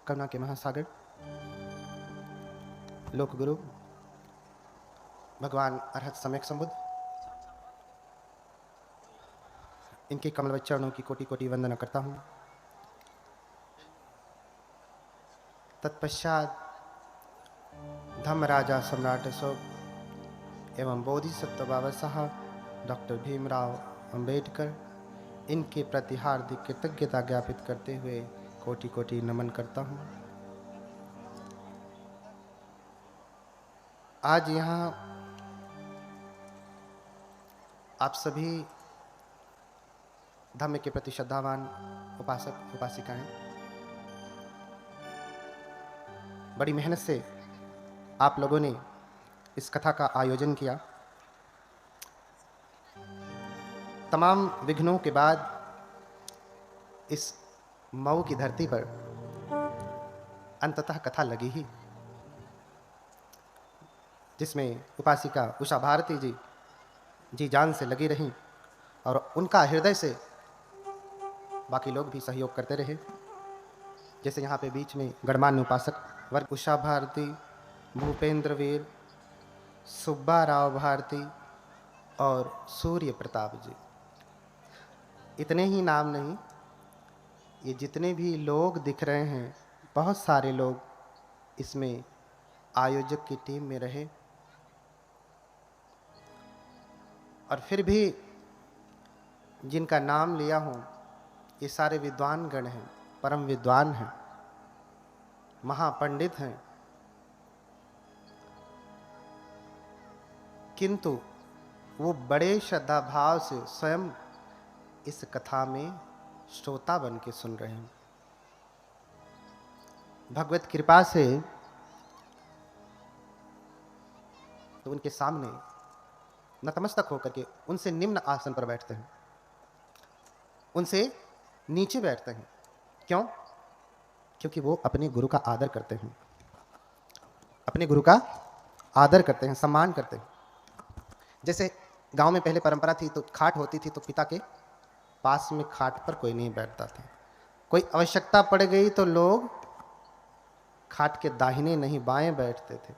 करुणा के महासागर, लोक गुरु भगवान अरहत सम्यक संबुद्ध, इनके कमल चरणों की कोटि कोटि वंदना करता हूँ। तत्पश्चात धम्म राजा सम्राट अशोक एवं बोधिसत्व बाबा साहब डॉक्टर भीमराव अंबेडकर, इनके प्रति हार्दिक कृतज्ञता ज्ञापित करते हुए कोटि कोटि नमन करता हूँ। आज यहाँ आप सभी धम्म के प्रति श्रद्धावान उपासक उपासिकाएं बड़ी मेहनत से आप लोगों ने इस कथा का आयोजन किया। तमाम विघ्नों के बाद इस मऊ की धरती पर अंततः कथा लगी ही, जिसमें उपासिका उषा भारती जी जान से लगी रहीं और उनका हृदय से बाकी लोग भी सहयोग करते रहे। जैसे यहाँ पे बीच में गणमान्य उपासक वर्ग उषा भारती, भूपेंद्र वीर, सुब्बा राव भारती और सूर्य प्रताप जी। इतने ही नाम नहीं, ये जितने भी लोग दिख रहे हैं, बहुत सारे लोग इसमें आयोजक की टीम में रहे। और फिर भी जिनका नाम लिया हूँ, ये सारे विद्वान गण हैं, परम विद्वान हैं, महापंडित हैं, किंतु वो बड़े श्रद्धा भाव से स्वयं इस कथा में श्रोता बन के सुन रहे हैं। भगवत कृपा से तो उनके सामने नतमस्तक होकर के उनसे निम्न आसन पर बैठते हैं, उनसे नीचे बैठते हैं। क्यों? क्योंकि वो अपने गुरु का आदर करते हैं, अपने गुरु का आदर करते हैं, सम्मान करते हैं। जैसे गांव में पहले परंपरा थी, तो खाट होती थी तो पिता के पास में खाट पर कोई नहीं बैठता था। कोई आवश्यकता पड़ गई तो लोग खाट के दाहिने नहीं बाएं बैठते थे।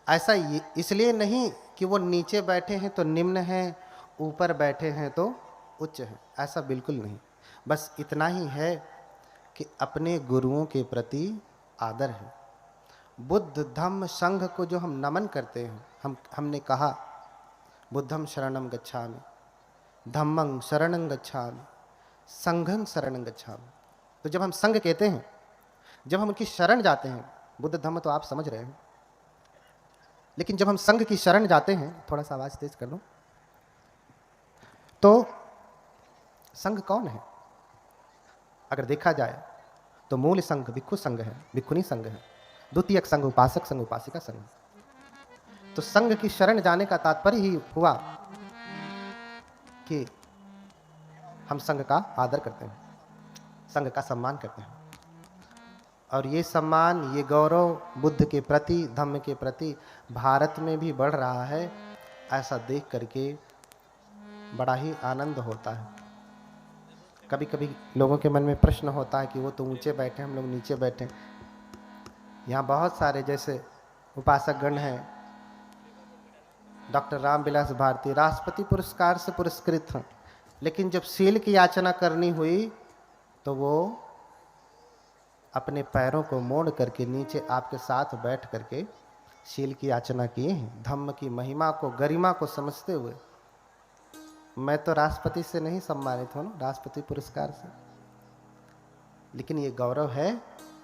ऐसा इसलिए नहीं कि वो नीचे बैठे हैं तो निम्न हैं, ऊपर बैठे हैं तो उच्च हैं, ऐसा बिल्कुल नहीं। बस इतना ही है कि अपने गुरुओं के प्रति आदर है। बुद्ध धम्म संघ को जो हम नमन करते हैं, हमने कहा बुद्धं शरणं गच्छामि, धम्मं शरणं गच्छामि, संघं शरणं गच्छामि। तो जब हम संघ कहते हैं, जब हम उनकी शरण जाते हैं, बुद्ध धम्म तो आप समझ रहे हैं, लेकिन जब हम संघ की शरण जाते हैं, थोड़ा सा आवाज तेज कर लो, तो संघ कौन है? अगर देखा जाए तो मूल संघ भिक्षु संघ है, भिक्षुनी संघ है। द्वितीयक संघ उपासक संघ, उपासिका संघ। तो संघ की शरण जाने का तात्पर्य ही हुआ कि हम संघ का आदर करते हैं, संघ का सम्मान करते हैं। और ये सम्मान, ये गौरव बुद्ध के प्रति, धम्म के प्रति भारत में भी बढ़ रहा है। ऐसा देख करके बड़ा ही आनंद होता है। कभी कभी लोगों के मन में प्रश्न होता है कि वो तो ऊंचे बैठे, हम लोग नीचे बैठे। यहाँ बहुत सारे जैसे उपासक गण हैं, डॉक्टर रामविलास भारती राष्ट्रपति पुरस्कार से पुरस्कृत हैं, लेकिन जब शील की याचना करनी हुई तो वो अपने पैरों को मोड़ करके नीचे आपके साथ बैठ करके शील की याचना किए हैं, धम्म की महिमा को, गरिमा को समझते हुए। मैं तो राष्ट्रपति से नहीं सम्मानित हूँ, राष्ट्रपति पुरस्कार से, लेकिन ये गौरव है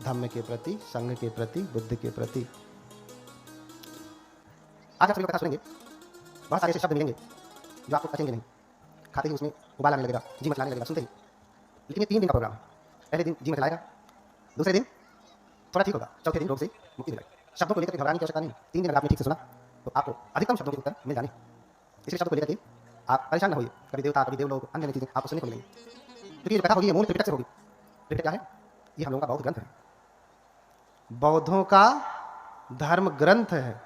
धम्म के प्रति, संघ के प्रति, बुद्ध के प्रति। आज आप सभी कथा सुनेंगे, बहुत सारे ऐसे शब्द मिलेंगे जो आपको पचेंगे नहीं, खाते ही उसमें उबाल आने लगेगा, जी मचलाने लगेगा सुनते ही। लेकिन ये 3 दिन का प्रोग्राम है। पहले दिन जी मचलाएगा, दूसरे दिन थोड़ा ठीक होगा, चौथे दिन रोग से मुक्ति मिलेगी। शब्दों को लेकर घबराने की आवश्यकता नहीं। 3 दिन अगर आपने ठीक से सुना तो आपको अधिकतम शब्दों के उत्तर मिल जाने। इसलिए शब्द को लेकर के आप परेशान न होइए। कभी देवता, कभी देवलोक, अन्य चीजें आपको सुनने को मिलेंगी, क्योंकि ये कथा होगी, ये मूल त्रिपिटक से होगी। त्रिपिटक क्या है? ये हम लोगों का बौद्ध ग्रंथ है, बौद्धों का धर्म ग्रंथ है।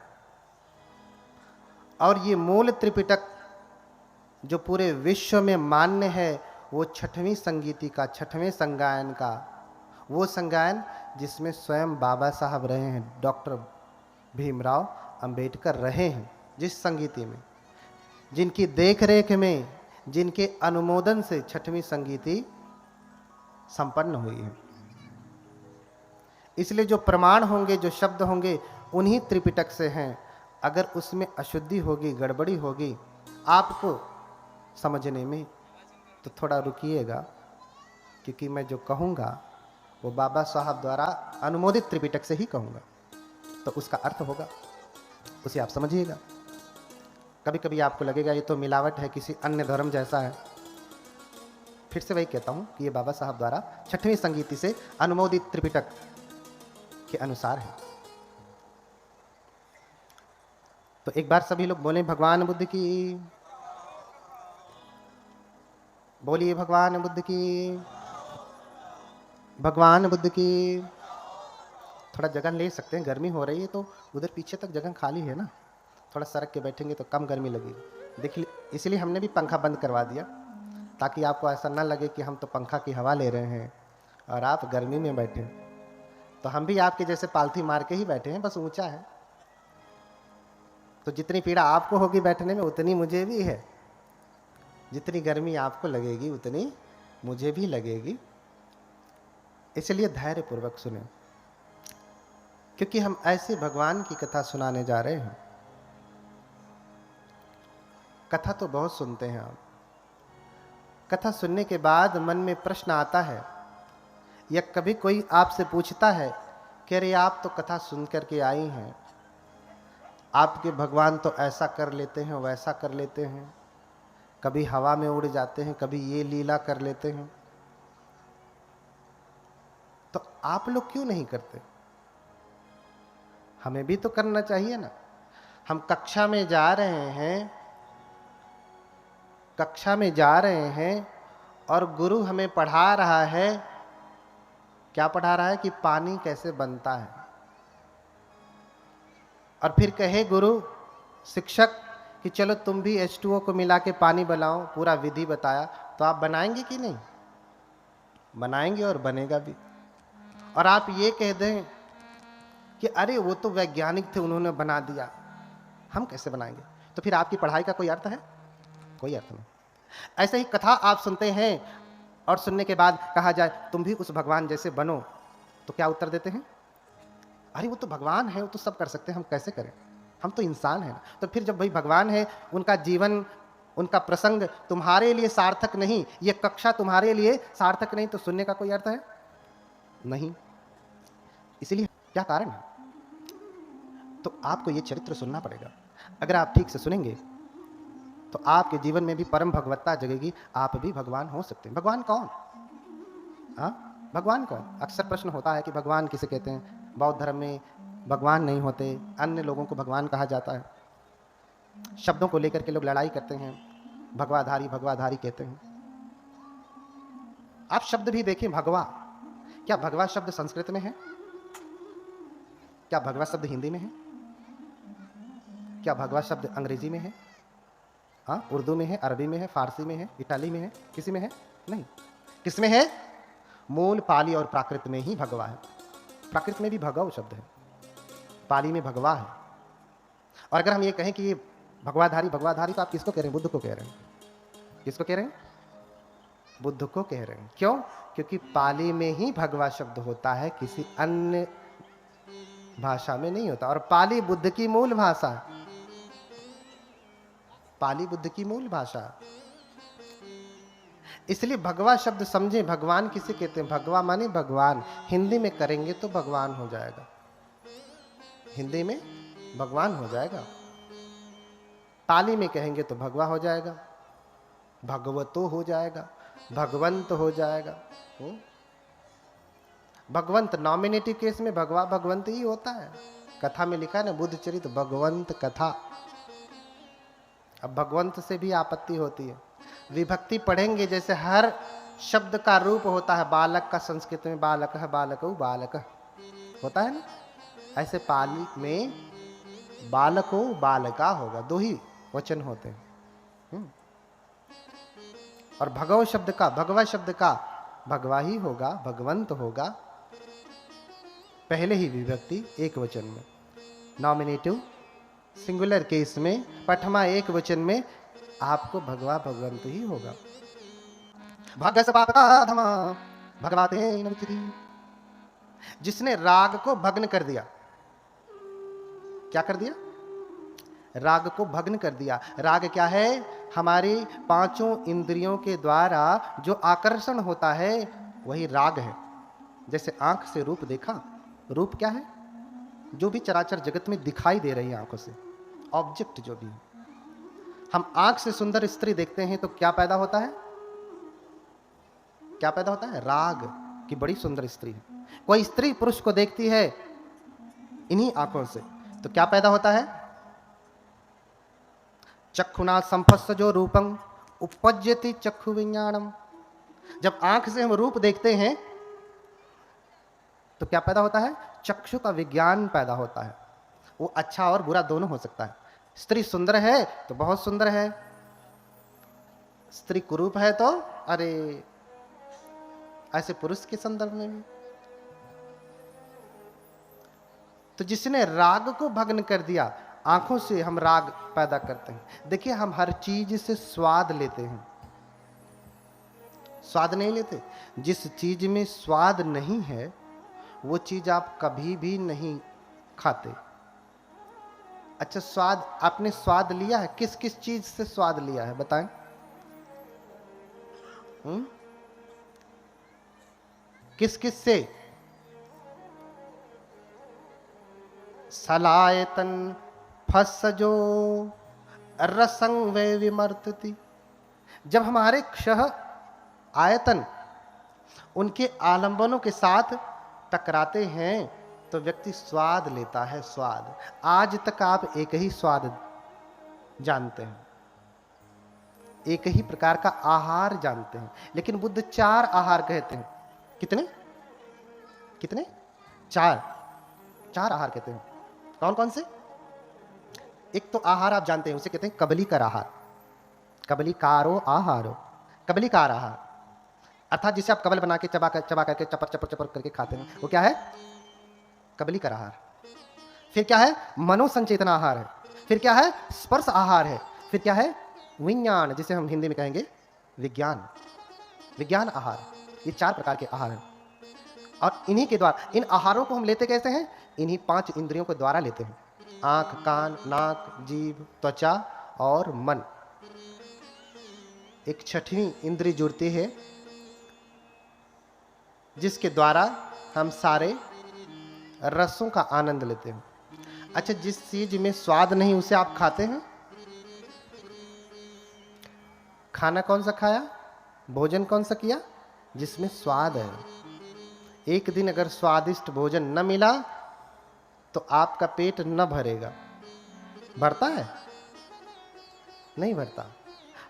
और ये मूल त्रिपिटक जो पूरे विश्व में मान्य है, वो छठवीं संगीति का, छठवें संगायन का, वो संगायन जिसमें स्वयं बाबा साहब रहे हैं, डॉक्टर भीमराव अंबेडकर रहे हैं, जिस संगीति में, जिनकी देखरेख में, जिनके अनुमोदन से छठवीं संगीति संपन्न हुई है। इसलिए जो प्रमाण होंगे, जो शब्द होंगे, उन्हीं त्रिपिटक से हैं। अगर उसमें अशुद्धि होगी, गड़बड़ी होगी आपको समझने में, तो थोड़ा रुकिएगा, क्योंकि मैं जो कहूँगा वो बाबा साहब द्वारा अनुमोदित त्रिपिटक से ही कहूँगा, तो उसका अर्थ होगा, उसे आप समझिएगा। कभी कभी आपको लगेगा ये तो मिलावट है, किसी अन्य धर्म जैसा है। फिर से वही कहता हूँ कि ये बाबा साहब द्वारा छठवीं संगीति से अनुमोदित त्रिपिटक के अनुसार है। तो एक बार सभी लोग बोलें भगवान बुद्ध की, बोलिए भगवान बुद्ध की, भगवान बुद्ध की। थोड़ा जगह ले सकते हैं, गर्मी हो रही है तो उधर पीछे तक जगह खाली है ना, थोड़ा सड़क के बैठेंगे तो कम गर्मी लगेगी। देखिए, इसलिए हमने भी पंखा बंद करवा दिया, ताकि आपको ऐसा ना लगे कि हम तो पंखा की हवा ले रहे हैं और आप गर्मी में बैठे। तो हम भी आपके जैसे पालथी मार के ही बैठे हैं, बस ऊंचा है। तो जितनी पीड़ा आपको होगी बैठने में, उतनी मुझे भी है। जितनी गर्मी आपको लगेगी उतनी मुझे भी लगेगी। इसलिए धैर्य पूर्वक सुने, क्योंकि हम ऐसे भगवान की कथा सुनाने जा रहे हैं। कथा तो बहुत सुनते हैं आप, कथा सुनने के बाद मन में प्रश्न आता है, या कभी कोई आपसे पूछता है कि अरे आप तो कथा सुन करके आई हैं, आपके भगवान तो ऐसा कर लेते हैं, वैसा कर लेते हैं, कभी हवा में उड़ जाते हैं, कभी ये लीला कर लेते हैं, तो आप लोग क्यों नहीं करते? हमें भी तो करना चाहिए ना। हम कक्षा में जा रहे हैं, कक्षा में जा रहे हैं और गुरु हमें पढ़ा रहा है। क्या पढ़ा रहा है? कि पानी कैसे बनता है। और फिर कहे गुरु, शिक्षक कि चलो तुम भी H2O को मिला के पानी बनाओ, पूरा विधि बताया, तो आप बनाएंगे कि नहीं? बनाएंगे और बनेगा भी। और आप ये कह दें कि अरे वो तो वैज्ञानिक थे, उन्होंने बना दिया, हम कैसे बनाएंगे? तो फिर आपकी पढ़ाई का कोई अर्थ है? कोई अर्थ नहीं। ऐसे ही कथा आप सुनते हैं और सुनने के बाद कहा जाए तुम भी उस भगवान जैसे बनो, तो क्या उत्तर देते हैं? अरे वो तो भगवान है, वो तो सब कर सकते हैं, हम कैसे करें, हम तो इंसान हैं। तो फिर जब भाई भगवान है, उनका जीवन, उनका प्रसंग तुम्हारे लिए सार्थक नहीं, ये कक्षा तुम्हारे लिए सार्थक नहीं, तो सुनने का कोई अर्थ है नहीं। इसलिए क्या कारण है? तो आपको ये चरित्र सुनना पड़ेगा। अगर आप ठीक से सुनेंगे तो आपके जीवन में भी परम भगवत्ता जगेगी, आप भी भगवान हो सकते हैं। भगवान कौन? हाँ, भगवान कौन? अक्सर प्रश्न होता है कि भगवान किसे कहते हैं। बौद्ध धर्म में भगवान नहीं होते, अन्य लोगों को भगवान कहा जाता है। शब्दों को लेकर के लोग लड़ाई करते हैं, भगवाधारी भगवाधारी कहते हैं। आप शब्द भी देखें, भगवा, क्या भगवा शब्द संस्कृत में है? क्या भगवा शब्द हिंदी में है? क्या भगवा शब्द अंग्रेजी में है? हाँ, उर्दू में है, अरबी में है, फारसी में है, इटाली में है, किसी में है? नहीं। किस में है? मूल पाली और प्राकृत में ही भगवा है। प्राकृत में भी भगव शब्द है, पाली में भगवा है। और अगर हम ये कहें कि ये भगवाधारी भगवाधारी, तो आप किसको कह रहे हैं? बुद्ध को कह रहे हैं। किसको कह रहे हैं? बुद्ध को कह रहे हैं। क्यों? क्योंकि पाली में ही भगवा शब्द होता है, किसी अन्य भाषा में नहीं होता। और पाली बुद्ध की मूल भाषा है, पाली बुद्ध की मूल भाषा। इसलिए भगवा शब्द समझे, भगवान किसे कहते हैं? भगवा माने भगवान। हिंदी में करेंगे तो भगवान हो जाएगा, हिंदी में भगवान हो जाएगा। पाली में कहेंगे तो भगवा हो जाएगा, भगवतो हो जाएगा, भगवंत हो जाएगा। भगवंत नॉमिनेटिव केस में भगवा भगवंत ही होता है। कथा में लिखा है ना, बुद्ध चरित भगवंत कथा। अब भगवंत से भी आपत्ति होती है। विभक्ति पढ़ेंगे, जैसे हर शब्द का रूप होता है। बालक का संस्कृत में बालक है, बालक बालक होता है ना, ऐसे पाली में बालको बालका होगा, दो ही वचन होते हैं। और भगव शब्द का, भगवा शब्द का भगवा ही होगा, भगवंत होगा, पहले ही विभक्ति एक वचन में, नॉमिनेटिव सिंगुलर केस में, पठमा एक वचन में आपको भगवा भगवंत ही होगा। भगस पापकाधमा भगवाते नमति। जिसने राग को भग्न कर दिया, क्या कर दिया? राग को भग्न कर दिया। राग क्या है? हमारी पांचों इंद्रियों के द्वारा जो आकर्षण होता है वही राग है। जैसे आंख से रूप देखा, रूप क्या है? जो भी चराचर जगत में दिखाई दे रही है आंखों से, ऑब्जेक्ट जो भी है। हम आंख से सुंदर स्त्री देखते हैं तो क्या पैदा होता है? क्या पैदा होता है? राग की बड़ी सुंदर स्त्री है। कोई स्त्री पुरुष को देखती है इन्हीं आंखों से तो क्या पैदा होता है? चक्षुना संपस्सजो रूपं उपपज्यति चक्षु विज्ञानम। जब आंख से हम रूप देखते हैं तो क्या पैदा होता है? चक्षु का विज्ञान पैदा होता है। वो अच्छा और बुरा दोनों हो सकता है। स्त्री सुंदर है तो बहुत सुंदर है, स्त्री कुरूप है तो अरे, ऐसे पुरुष के संदर्भ में भी। तो जिसने राग को भग्न कर दिया, आंखों से हम राग पैदा करते हैं। देखिए, हम हर चीज से स्वाद लेते हैं, स्वाद नहीं लेते। जिस चीज में स्वाद नहीं है वो चीज आप कभी भी नहीं खाते। अच्छा, स्वाद आपने स्वाद लिया है? किस किस चीज से स्वाद लिया है बताएं? किस किस से? सलायतन फसजो रसंग वे विमर्तति। जब हमारे क्षह आयतन उनके आलंबनों के साथ टकराते हैं तो व्यक्ति स्वाद लेता है। स्वाद, आज तक आप एक ही स्वाद जानते हैं, एक ही प्रकार का आहार जानते हैं, लेकिन बुद्ध चार आहार कहते हैं। कितने कितने? चार आहार कहते हैं। कौन कौन से? एक तो आहार आप जानते हैं, उसे कहते हैं कबलीकर आहार, कबलीकारो आहारो, कबलीकार आहार, अर्थात जिसे आप कबल बना के चबा करके चपर चपर चपर करके खाते हैं, वो क्या है? कबलीकर आहार। फिर क्या है? मनोसंचेतना आहार है। फिर क्या है? स्पर्श आहार है। फिर क्या है? विज्ञान, जिसे हम हिंदी में कहेंगे विज्ञान, विज्ञान आहार। ये चार प्रकार के आहार हैं और इन्हीं के द्वारा, इन आहारों को हम लेते कैसे हैं? इन्हीं पांच इंद्रियों के द्वारा लेते हैं। आंख, कान, नाक, जीभ, त्वचा और मन। एक छठवीं इंद्री जुड़ती है जिसके द्वारा हम सारे रसों का आनंद लेते हैं। अच्छा, जिस चीज में स्वाद नहीं उसे आप खाते हैं? खाना कौन सा खाया? भोजन कौन सा किया? जिसमें स्वाद है। एक दिन अगर स्वादिष्ट भोजन न मिला तो आपका पेट न भरेगा। भरता है? नहीं भरता।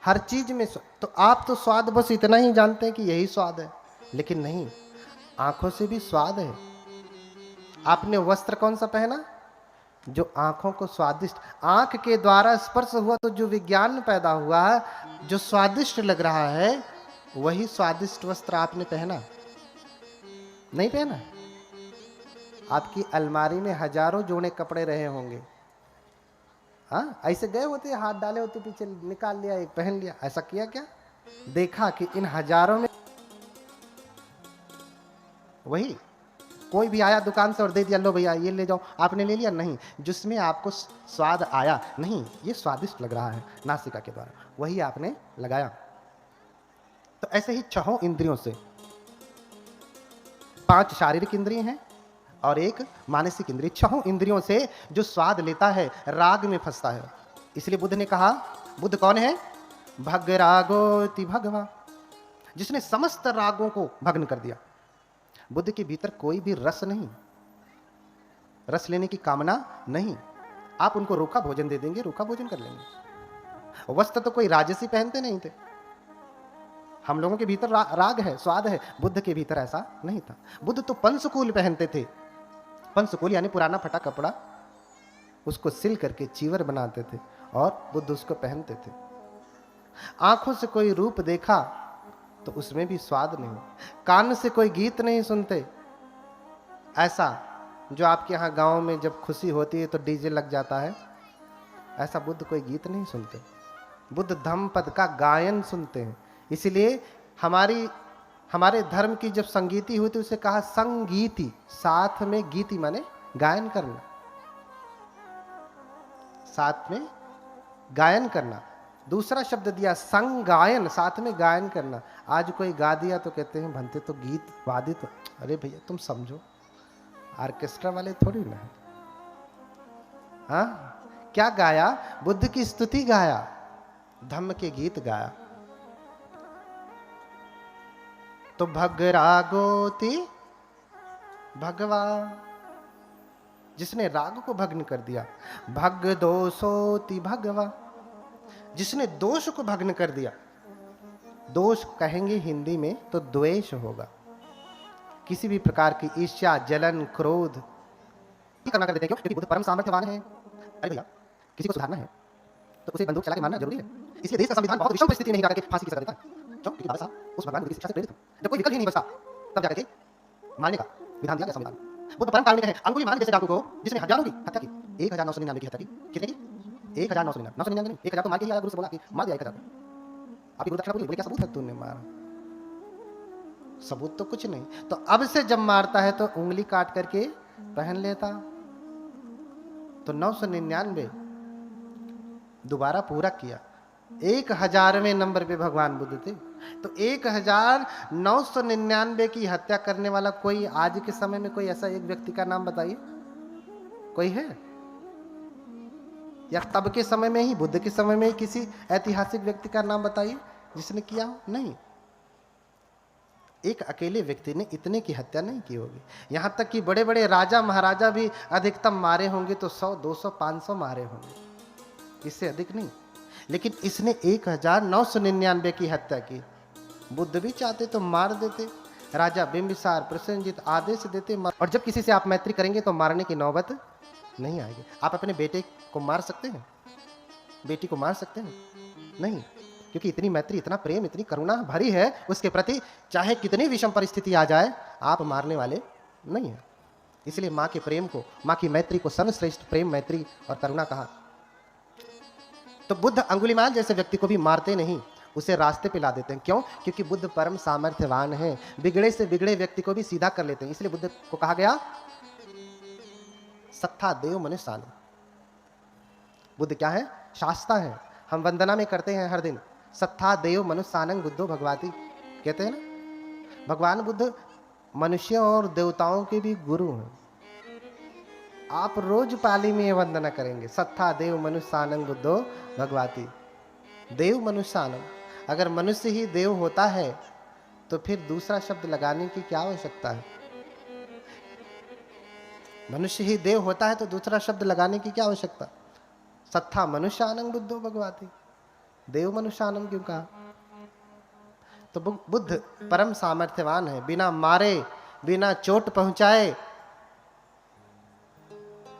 हर चीज में तो आप तो स्वाद बस इतना ही जानते हैं कि यही स्वाद है, लेकिन नहीं, आंखों से भी स्वाद है। आपने वस्त्र कौन सा पहना? जो आंखों को स्वादिष्ट, आंख के द्वारा स्पर्श हुआ तो जो विज्ञान पैदा हुआ, जो स्वादिष्ट लग रहा है, वही स्वादिष्ट वस्त्र आपने पहना। नहीं पहना? आपकी अलमारी में हजारों जोड़े कपड़े रहे होंगे, हाँ, ऐसे गए होते, हाथ डाले होते पीछे, निकाल लिया, एक पहन लिया। ऐसा किया क्या? देखा कि इन हजारों में वही कोई भी आया दुकान से और दे दिया, लो भैया ये ले जाओ, आपने ले लिया? नहीं, जिसमें आपको स्वाद आया, नहीं ये स्वादिष्ट लग रहा है नासिका के द्वारा, वही आपने लगाया। तो ऐसे ही छहों इंद्रियों से, 5 शारीरिक इंद्रिय हैं और एक मानसिक इंद्रिय, छहों इंद्रियों से जो स्वाद लेता है राग में फंसता है। इसलिए बुद्ध ने कहा, बुद्ध कौन है? भगरागोति भगवा, जिसने समस्त रागों को भग्न कर दिया। बुद्ध के भीतर कोई भी रस नहीं, रस लेने की कामना नहीं। आप उनको रूखा भोजन दे देंगे, रूखा भोजन कर लेंगे। वस्त्र तो कोई राजसी पहनते नहीं थे। हम लोगों के भीतर राग है, स्वाद है, बुद्ध के भीतर ऐसा नहीं था। बुद्ध तो पंचकूल पहनते थे। पंचकूल यानी पुराना फटा कपड़ा, उसको सिल करके चीवर बनाते थे और बुद्ध उसको पहनते थे। आंखों से कोई रूप देखा तो उसमें भी स्वाद नहीं, कान से कोई गीत नहीं सुनते। ऐसा जो आपके यहाँ गांव में जब खुशी होती है तो डीजे लग जाता है, ऐसा बुद्ध कोई गीत नहीं सुनते। बुद्ध धम्म पद का गायन सुनते हैं। इसलिए हमारे धर्म की जब संगीति हुई तो उसे कहा संगीति, साथ में गीति माने गायन करना, साथ में गायन करना। दूसरा शब्द दिया संगायन, साथ में गायन करना। आज कोई गा दिया तो कहते हैं भंते तो गीत वादित। अरे भैया तुम समझो, ऑर्केस्ट्रा वाले थोड़ी ना है। हाँ, क्या गाया? बुद्ध की स्तुति गाया, धम्म के गीत गाया। तो भगरागोति भगवा, जिसने राग को भग्न कर दिया। भग दोषोति भगवा, जिसने दोष को भग्न कर दिया। दोष कहेंगे हिंदी में तो द्वेष होगा, किसी भी प्रकार की ईर्ष्या, जलन, क्रोध ये करना कर देते हैं। क्यों? क्योंकि बुद्ध परम सामर्थ्यवान है। अरे भैया, किसी को सुधारना है तो उसे बंदूक चला के मारना जरूरी है। इसलिए देश का संविधान बहुत विषम परिस्थिति में नहीं डाल के फांसी की सजा देता है। क्यों? क्योंकि बाबा साहब उस भगवान बुद्ध की शिक्षा से प्रेरित थे। जब कोई विकल्प ही नहीं बचता तब जाकर के मारने का विधान दिया गया संविधान। बुद्ध परम कारुणिक है। अंगुलीमाल जैसे डाकू को जिसने हजारों की हत्या की, 1999 की हत्या की। कितने की? 1999 नहीं, 1000 तो मार के ही आया। गुरु से बोला कि मार दिया 1000 को। आपकी गुरु दक्षिणा बोली, क्या सबूत है तूने मारा? सबूत तो कुछ नहीं। तो अब से जब मारता है तो उंगली काट करके पहन लेता। तो 999 दोबारा पूरा किया। 1000वें नंबर पे भगवान बुद्ध थे। तो 1999 की हत्या करने वाला कोई आज के समय में कोई ऐसा एक व्यक्ति का नाम बताइए, कोई है? या तब के समय में ही, बुद्ध के समय में ही किसी ऐतिहासिक व्यक्ति का नाम बताइए जिसने किया हो? नहीं। एक अकेले व्यक्ति ने इतने की हत्या नहीं की होगी। यहां तक कि बड़े बड़े राजा महाराजा भी अधिकतम मारे होंगे तो 100, 200, 500 मारे होंगे, इससे अधिक नहीं। लेकिन इसने 1999 की हत्या की। बुद्ध भी चाहते तो मार देते। राजा बिंबिसार, प्रसेनजीत आदेश देते। और जब किसी से आप मैत्री करेंगे तो मारने की नौबत नहीं आएगी। आप अपने बेटे को मार सकते हैं? बेटी को मार सकते हैं? नहीं, क्योंकि इतनी मैत्री, इतना प्रेम, इतनी करुणा भरी है उसके प्रति, चाहे कितनी विषम परिस्थिति आ जाए आप मारने वाले नहीं है। इसलिए माँ के प्रेम को, माँ की मैत्री को सर्वश्रेष्ठ प्रेम, मैत्री और करुणा कहा। तो बुद्ध अंगुलीमाल जैसे व्यक्ति को भी मारते नहीं, उसे रास्ते पे ला देते हैं। क्यों? क्योंकि बुद्ध परम सामर्थ्यवान है, बिगड़े से बिगड़े व्यक्ति को भी सीधा कर लेते हैं। इसलिए बुद्ध को कहा गया सत्ता देव मनुष्य। बुद्ध क्या है? शास्ता है। हम वंदना में करते हैं हर दिन, सत्ता देव मनुष्यानंग बुद्धो भगवाती, कहते हैं ना। भगवान बुद्ध मनुष्यों और देवताओं के भी गुरु हैं। आप रोज पाली में वंदना करेंगे, सत्ता देव मनुष्यानंग बुद्धो भगवाती। देव मनुष्यानंग, अगर मनुष्य ही देव होता है तो फिर दूसरा शब्द लगाने की क्या आवश्यकता है? मनुष्य ही देव होता है तो दूसरा शब्द लगाने की क्या आवश्यकता? सत्ता मनुष्यानंग बुद्धो भगवाती, देव मनुष्यानंग क्यों कहा? तो बुद्ध परम सामर्थ्यवान है। बिना मारे, बिना चोट पहुंचाए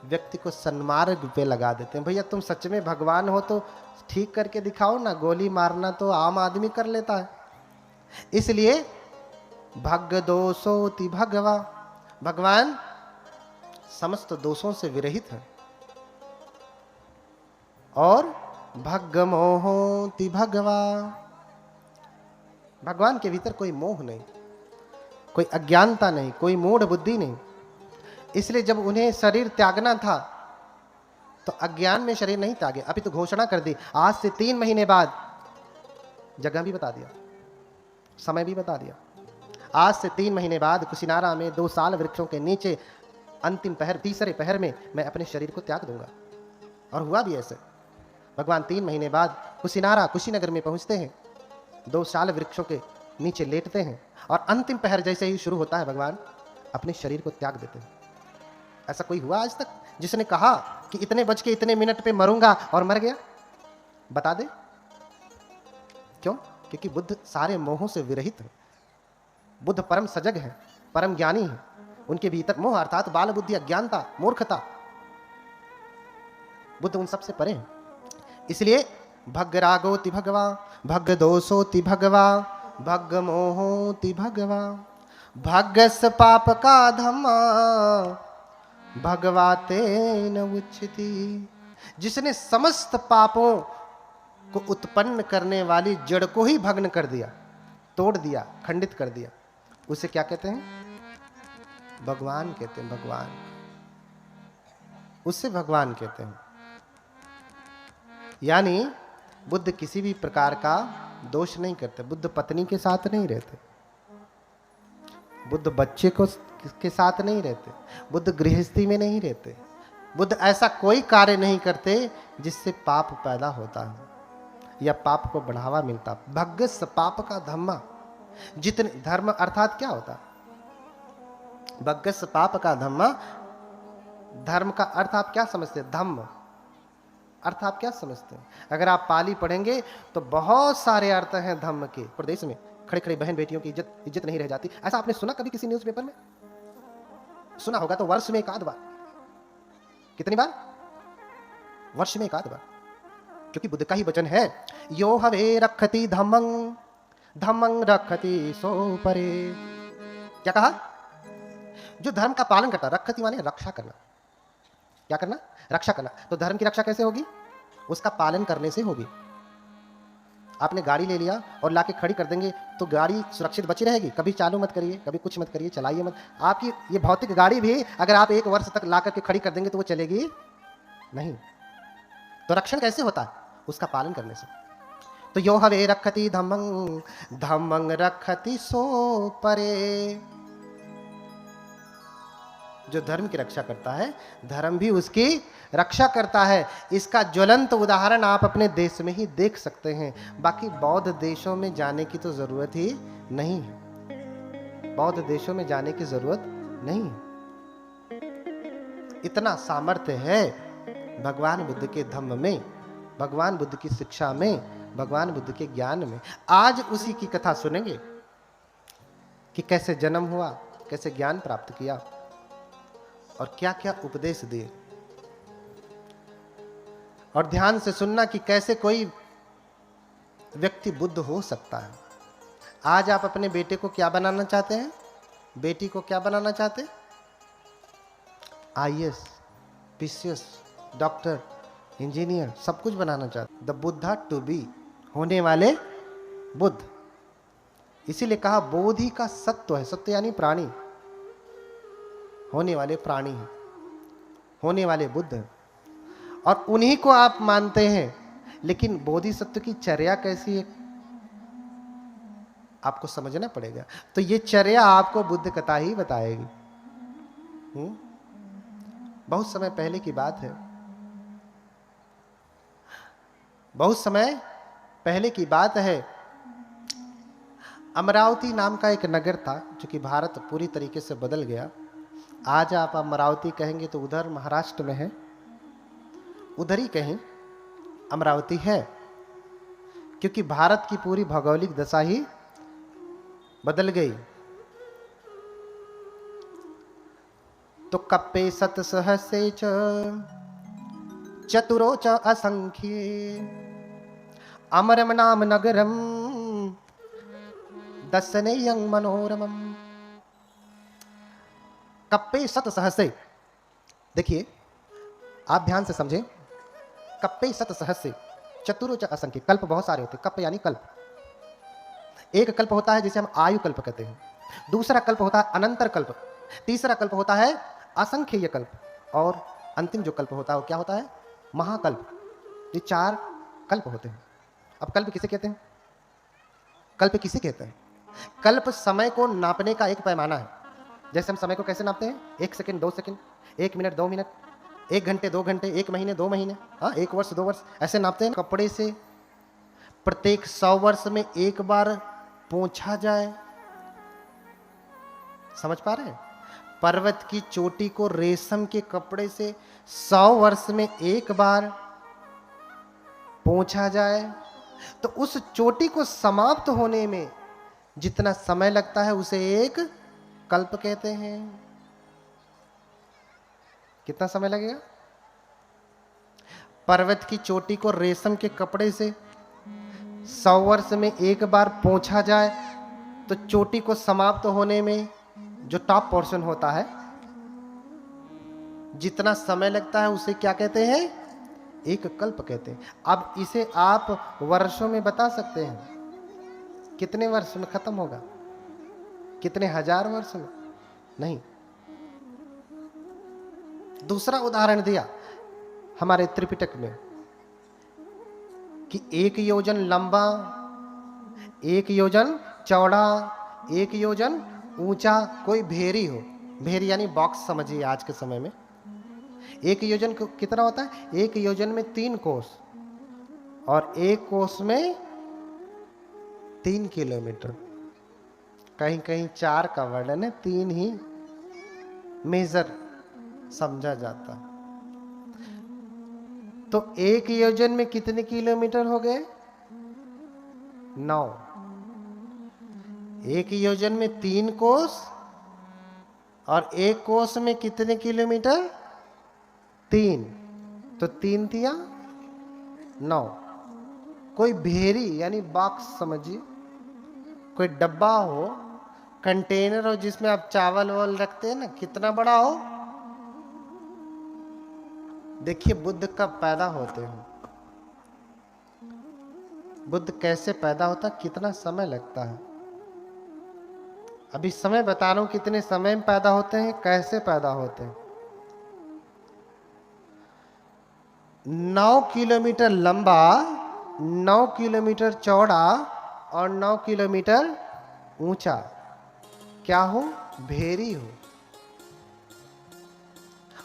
व्यक्ति को सन्मार्ग पे लगा देते हैं। भैया तुम सच में भगवान हो तो ठीक करके दिखाओ ना। गोली मारना तो आम आदमी कर लेता है। इसलिए भग दोषोति भगवा, भगवान समस्त दोषों से विरहित है। और भग मोहोति भगवा, भगवान के भीतर कोई मोह नहीं, कोई अज्ञानता नहीं, कोई मूढ़ बुद्धि नहीं। इसलिए जब उन्हें शरीर त्यागना था तो अज्ञान में शरीर नहीं त्यागे, अभी तो घोषणा कर दी आज से 3 महीने बाद। जगह भी बता दिया, समय भी बता दिया। आज से 3 महीने बाद कुशिनारा में 2 साल वृक्षों के नीचे अंतिम पहर, तीसरे पहर में मैं अपने शरीर को त्याग दूंगा। और हुआ भी ऐसे। भगवान 3 महीने बाद कुशिनारा, कुशीनगर में पहुंचते हैं, 2 साल वृक्षों के नीचे लेटते हैं और अंतिम पहर जैसे ही शुरू होता है भगवान अपने शरीर को त्याग देते हैं। ऐसा कोई हुआ आज तक जिसने कहा कि इतने बज के इतने मिनट पे मरूंगा और मर गया? बता दे। क्यों? क्योंकि बुद्ध सारे मोहों से विरहित है। बुद्ध परम सजग है, परम ज्ञानी है। उनके भीतर मोह अर्थात बाल बुद्धि, अज्ञानता, मूर्खता, बुद्ध उन सबसे परे हैं। इसलिए भग्ग रागोति भगवा, भग्ग दोषोति भगवा, भग्ग मोहोति भगवा, भग्गस पाप का धम्मा, भगवा तेन उच्यति। जिसने समस्त पापों को उत्पन्न करने वाली जड़ को ही भग्न कर दिया, तोड़ दिया, खंडित कर दिया, उसे क्या कहते हैं? भगवान कहते हैं। भगवान, उससे भगवान कहते हैं। यानी बुद्ध किसी भी प्रकार का दोष नहीं करते। बुद्ध पत्नी के साथ नहीं रहते, बुद्ध बच्चे को के साथ नहीं रहते, बुद्ध गृहस्थी में नहीं रहते, बुद्ध ऐसा कोई कार्य नहीं करते जिससे पाप पैदा होता है या पाप को बढ़ावा मिलता। भग्गस पाप का धम्मा, जितने धर्म अर्थात क्या होता है? भग्गस पाप का धम्मा, धर्म का अर्थ आप क्या समझते हैं? धम्म अर्थ आप क्या समझते हैं? अगर आप पाली पढ़ेंगे तो बहुत सारे अर्थ हैं धम्म के। प्रदेश में खड़े खड़े बहन बेटियों की इज्जत नहीं रह जाती, ऐसा आपने सुना कभी किसी न्यूज़पेपर में? सुना होगा तो वर्ष में एक आध बार। कितनी बार? वर्ष में एक आध बार। क्योंकि बुद्ध का ही वचन है, यो हवे रखति धम्मं, धम्मं रखति सो परे। क्या कहा? जो धर्म का पालन करता, रखति माने रक्षा करना। क्या करना? रक्षा करना। तो धर्म की रक्षा कैसे होगी? उसका पालन करने से होगी। आपने गाड़ी ले लिया और लाके खड़ी कर देंगे तो गाड़ी सुरक्षित बची रहेगी? कभी चालू मत करिए, कभी कुछ मत करिए, चलाइए मत। आपकी ये भौतिक गाड़ी भी अगर आप 1 वर्ष तक ला करके खड़ी कर देंगे तो वो चलेगी नहीं। तो रक्षण कैसे होता है? उसका पालन करने से। तो यो हवे रखति धम्मं, धम्मं रखति सो परे। जो धर्म की रक्षा करता है, धर्म भी उसकी रक्षा करता है। इसका ज्वलंत उदाहरण आप अपने देश में ही देख सकते हैं। बाकी बौद्ध देशों में जाने की तो जरूरत ही नहीं है। बौद्ध देशों में जाने की जरूरत नहीं है। इतना सामर्थ्य है भगवान बुद्ध के धम्म में, भगवान बुद्ध की शिक्षा में, भगवान बुद्ध के ज्ञान में। आज उसी की कथा सुनेंगे कि कैसे जन्म हुआ, कैसे ज्ञान प्राप्त किया और क्या क्या उपदेश दिए। और ध्यान से सुनना कि कैसे कोई व्यक्ति बुद्ध हो सकता है। आज आप अपने बेटे को क्या बनाना चाहते हैं? बेटी को क्या बनाना चाहते हैं? IAS, PCS, डॉक्टर, इंजीनियर, सब कुछ बनाना चाहते। द बुद्धा टू बी, होने वाले बुद्ध। इसीलिए कहा बोधि का सत्व है। सत्व यानी प्राणी, होने वाले प्राणी हैं, होने वाले बुद्ध हैं। और उन्हीं को आप मानते हैं। लेकिन बोधिसत्व की चर्या कैसी है आपको समझना पड़ेगा। तो ये चर्या आपको बुद्ध कथा ही बताएगी। बहुत समय पहले की बात है, बहुत समय पहले की बात है। अमरावती नाम का एक नगर था, जो कि भारत पूरी तरीके से बदल गया। आज आप अमरावती कहेंगे तो उधर महाराष्ट्र में है, उधर ही कहीं अमरावती है। क्योंकि भारत की पूरी भौगोलिक दशा ही बदल गई। तो कप्पे सत सहस्रे च चतुरो च असंख्ये, अमरम नाम नगरम दर्शनेयं मनोरमम। कप्पे सत सहस्रे, देखिए आप ध्यान से समझें। कप्पे सत सहस्रे चतुरो च असंख्य। कल्प बहुत सारे होते हैं। कप्प यानी कल्प। एक कल्प होता है जिसे हम आयु कल्प कहते हैं, दूसरा कल्प होता है अनंतर कल्प, तीसरा कल्प होता है असंख्येय कल्प, और अंतिम जो कल्प होता है वो क्या होता है? महाकल्प। ये 4 कल्प होते हैं। अब कल्प किसे कहते हैं? कल्प किसे कहते हैं? कल्प समय को नापने का एक पैमाना है। जैसे हम समय को कैसे नापते हैं? 1 सेकंड, 2 सेकंड, 1 मिनट, 2 मिनट, 1 घंटे, 2 घंटे, 1 महीने, 2 महीने, 1 वर्ष, 2 वर्ष, ऐसे नापते हैं। कपड़े से प्रत्येक 100 वर्ष में एक बार पोंछा जाए। समझ पा रहे हैं? पर्वत की चोटी को रेशम के कपड़े से 100 वर्ष में एक बार पोंछा जाए, तो उस चोटी को समाप्त होने में जितना समय लगता है उसे एक कल्प कहते हैं। कितना समय लगेगा? पर्वत की चोटी को रेशम के कपड़े से 100 वर्ष में एक बार पोंछा जाए तो चोटी को समाप्त होने में जो टॉप पोर्शन होता है जितना समय लगता है उसे क्या कहते हैं? एक कल्प कहते हैं। अब इसे आप वर्षों में बता सकते हैं कितने वर्ष में खत्म होगा? कितने हजार वर्ष में? नहीं। दूसरा उदाहरण दिया हमारे त्रिपिटक में कि 1 योजन लंबा, 1 योजन चौड़ा, 1 योजन ऊंचा कोई भेरी हो। भेरी यानी बॉक्स समझिए आज के समय में। 1 योजन कितना होता है? 1 योजन में 3 कोस और 1 कोस में 3 किलोमीटर। कहीं कहीं 4 का वर्णन है, 3 ही मेजर समझा जाता। तो 1 योजन में कितने किलोमीटर हो गए? 9। 1 योजन में 3 कोस और 1 कोस में कितने किलोमीटर? 3। तो 3 तिया 9। कोई भेरी यानी बॉक्स समझिए, कोई डब्बा हो, कंटेनर हो जिसमें आप चावल वावल रखते हैं ना, कितना बड़ा हो? देखिए बुद्ध कब पैदा होते हो, बुद्ध कैसे पैदा होता, कितना समय लगता है। अभी समय बता रहा हूं कितने समय में पैदा होते हैं, कैसे पैदा होते हैं। 9 किलोमीटर लंबा, 9 किलोमीटर चौड़ा और 9 किलोमीटर ऊंचा। क्या हो? भेरी हो।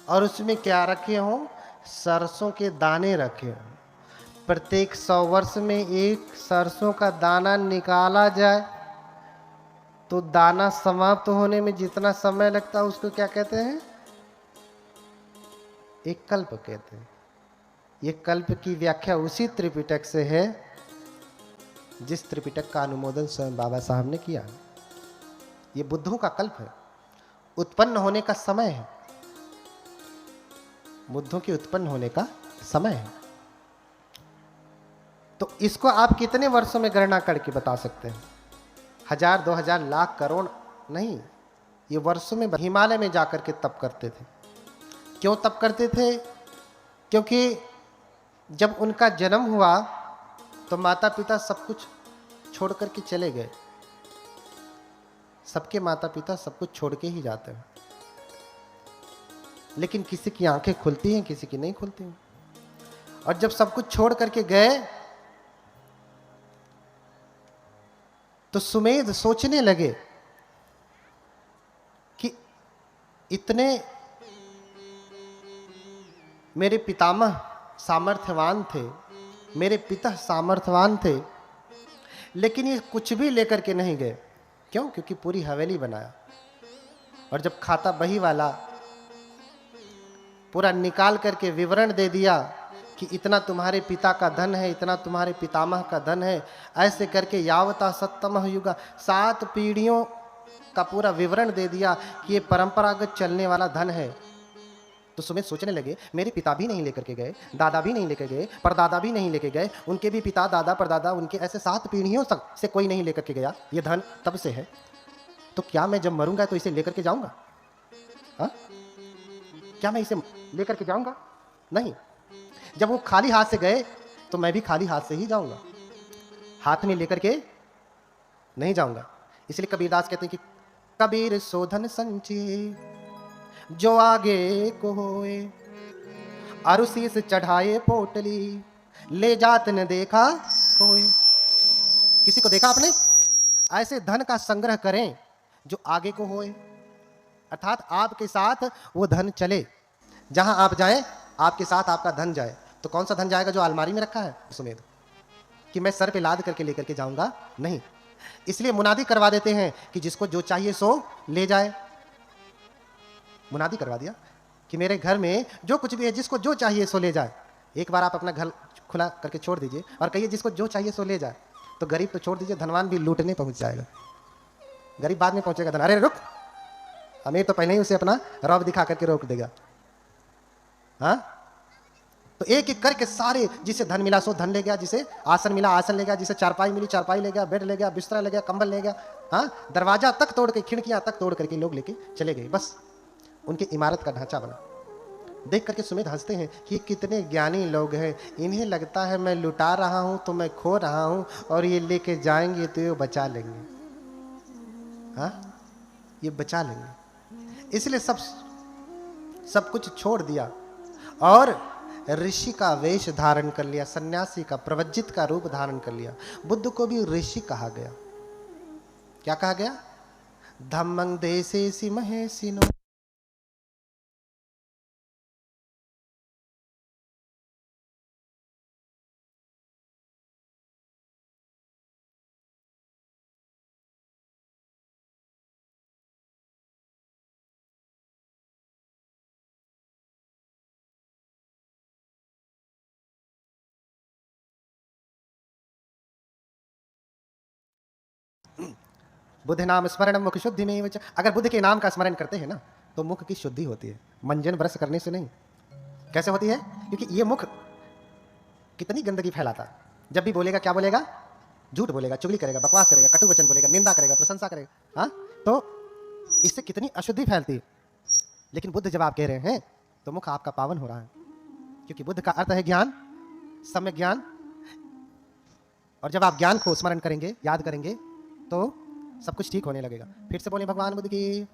और उसमें क्या रखे हो? सरसों के दाने रखे हो। प्रत्येक 100 वर्ष में एक सरसों का दाना निकाला जाए तो दाना समाप्त होने में जितना समय लगता है उसको क्या कहते हैं? एक कल्प कहते हैं। ये कल्प की व्याख्या उसी त्रिपिटक से है जिस त्रिपिटक का अनुमोदन स्वयं बाबा साहब ने किया। ये बुद्धों का कल्प है, उत्पन्न होने का समय है, बुद्धों के उत्पन्न होने का समय है। तो इसको आप कितने वर्षों में गणना करके बता सकते हैं? 1000, 2000, लाख, करोड़ नहीं, ये वर्षों में। हिमालय में जाकर के तप करते थे। क्यों तप करते थे? क्योंकि जब उनका जन्म हुआ तो माता पिता सब कुछ छोड़ करके चले गए। सबके माता पिता सब कुछ छोड़ के ही जाते हैं, लेकिन किसी की आंखें खुलती हैं, किसी की नहीं खुलती हैं। और जब सब कुछ छोड़ करके गए तो सुमेध सोचने लगे कि इतने मेरे पितामह सामर्थ्यवान थे, मेरे पिता सामर्थ्यवान थे, लेकिन ये कुछ भी लेकर के नहीं गए। क्यों? क्योंकि पूरी हवेली बनाया और जब खाता बही वाला पूरा निकाल करके विवरण दे दिया कि इतना तुम्हारे पिता का धन है, इतना तुम्हारे पितामह का धन है, ऐसे करके यावता सत्तमः युगा 7 पीढ़ियों का पूरा विवरण दे दिया कि ये परंपरागत चलने वाला धन है। तो सुमेध सोचने लगे मेरे पिता भी नहीं लेकर के गए, दादा भी नहीं लेकर गए, परदादा भी नहीं लेकर गए, उनके भी पिता, दादा, परदादा, उनके ऐसे 7 पीढ़ियों तक से कोई नहीं लेकर के गया, ये धन तब से है। तो क्या मैं जब मरूंगा तो इसे लेकर के जाऊंगा? हा? क्या मैं इसे लेकर के जाऊंगा? नहीं। जब वो खाली हाथ से गए तो मैं भी खाली हाथ से ही जाऊंगा, हाथ में लेकर के नहीं जाऊंगा। इसलिए कबीरदास कहते हैं कि कबीर शोधन संचय जो आगे को होए, अरु शीस चढ़ाए पोटली ले जात न देखा कोई। किसी को देखा आपने? ऐसे धन का संग्रह करें जो आगे को होए, अर्थात आपके साथ वो धन चले, जहां आप जाएं आपके साथ आपका धन जाए। तो कौन सा धन जाएगा? जो अलमारी में रखा है सुमेध, कि मैं सर पे लाद करके लेकर के जाऊंगा नहीं। इसलिए मुनादी करवा देते हैं कि जिसको जो चाहिए सो ले जाए। मुनादी करवा दिया कि मेरे घर में जो कुछ भी है जिसको जो चाहिए सो ले जाए। एक बार आप अपना घर खुला करके छोड़ दीजिए और कहिए जिसको जो चाहिए सो ले जाए, तो गरीब तो छोड़ दीजिए, धनवान भी लूटने पहुंच जाएगा। गरीब बाद में पहुंचेगा धन, अरे रुक, अमीर तो पहले ही उसे अपना रौब दिखा करके रोक देगा। हाँ, तो एक एक करके सारे, जिसे धन मिला सो धन ले गया, जिसे आसन मिला आसन ले गया, जिसे चारपाई मिली चारपाई ले गया, बेड ले गया, बिस्तरा ले गया, कंबल ले गया। हाँ, दरवाजा तक तोड़ के, खिड़कियां तक तोड़ करके लोग लेके चले गए। बस उनकी इमारत का ढांचा बना। देख करके सुमित हंसते हैं कि कितने ज्ञानी लोग हैं, इन्हें लगता है मैं लुटा रहा हूं तो मैं खो रहा हूं, और ये लेके जाएंगे तो ये बचा लेंगे। हाँ, ये बचा लेंगे। इसलिए सब कुछ छोड़ दिया और ऋषि का वेश धारण कर लिया, सन्यासी का, प्रवज्जित का रूप धारण कर लिया। बुद्ध को भी ऋषि कहा गया। क्या कहा गया? धम्मं देसेसि महेशिनो। बुद्ध नाम स्मरण मुख शुद्धि में। अगर बुद्ध के नाम का स्मरण करते हैं ना तो मुख की शुद्धि होती है, मंजन ब्रश करने से नहीं। कैसे होती है? क्योंकि ये मुख कितनी गंदगी फैलाता है। जब भी बोलेगा क्या बोलेगा? झूठ बोलेगा, चुगली करेगा, बकवास करेगा, कटु वचन बोलेगा, निंदा करेगा, प्रशंसा करेगा। हाँ, तो इससे कितनी अशुद्धि फैलती है। लेकिन बुद्ध जब आप कह रहे हैं तो मुख आपका पावन हो रहा है, क्योंकि बुद्ध का अर्थ है ज्ञान, सम्यक ज्ञान। और जब आप ज्ञान को स्मरण करेंगे, याद करेंगे, तो सब कुछ ठीक होने लगेगा। फिर से बोले भगवान बुद्ध की।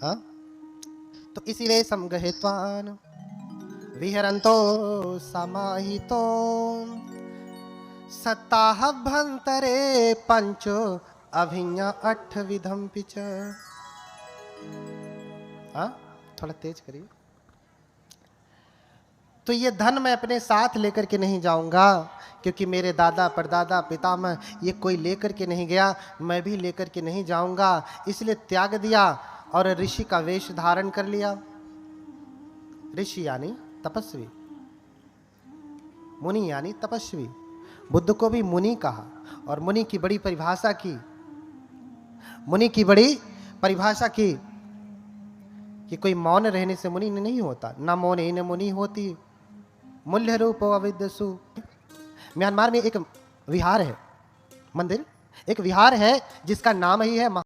हाँ, तो इसीलिए समगहित्वान विहरन्तो समाहितो सत्ताहभ्यंतरे पंचो अभिज्ञा अठ विधम पिच। हाँ, थोड़ा तेज करिए। तो ये धन मैं अपने साथ लेकर के नहीं जाऊंगा, क्योंकि मेरे दादा परदादा पितामह ये कोई लेकर के नहीं गया, मैं भी लेकर के नहीं जाऊंगा। इसलिए त्याग दिया और ऋषि का वेश धारण कर लिया। ऋषि यानी तपस्वी, मुनि यानी तपस्वी। बुद्ध को भी मुनि कहा, और मुनि की बड़ी परिभाषा की, मुनि की बड़ी परिभाषा की कि कोई मौन रहने से मुनि नहीं होता, ना मौन ही न मुनि होती। मूल्य रूपो अविद्यसु। म्यांमार में एक विहार है, मंदिर, एक विहार है जिसका नाम ही है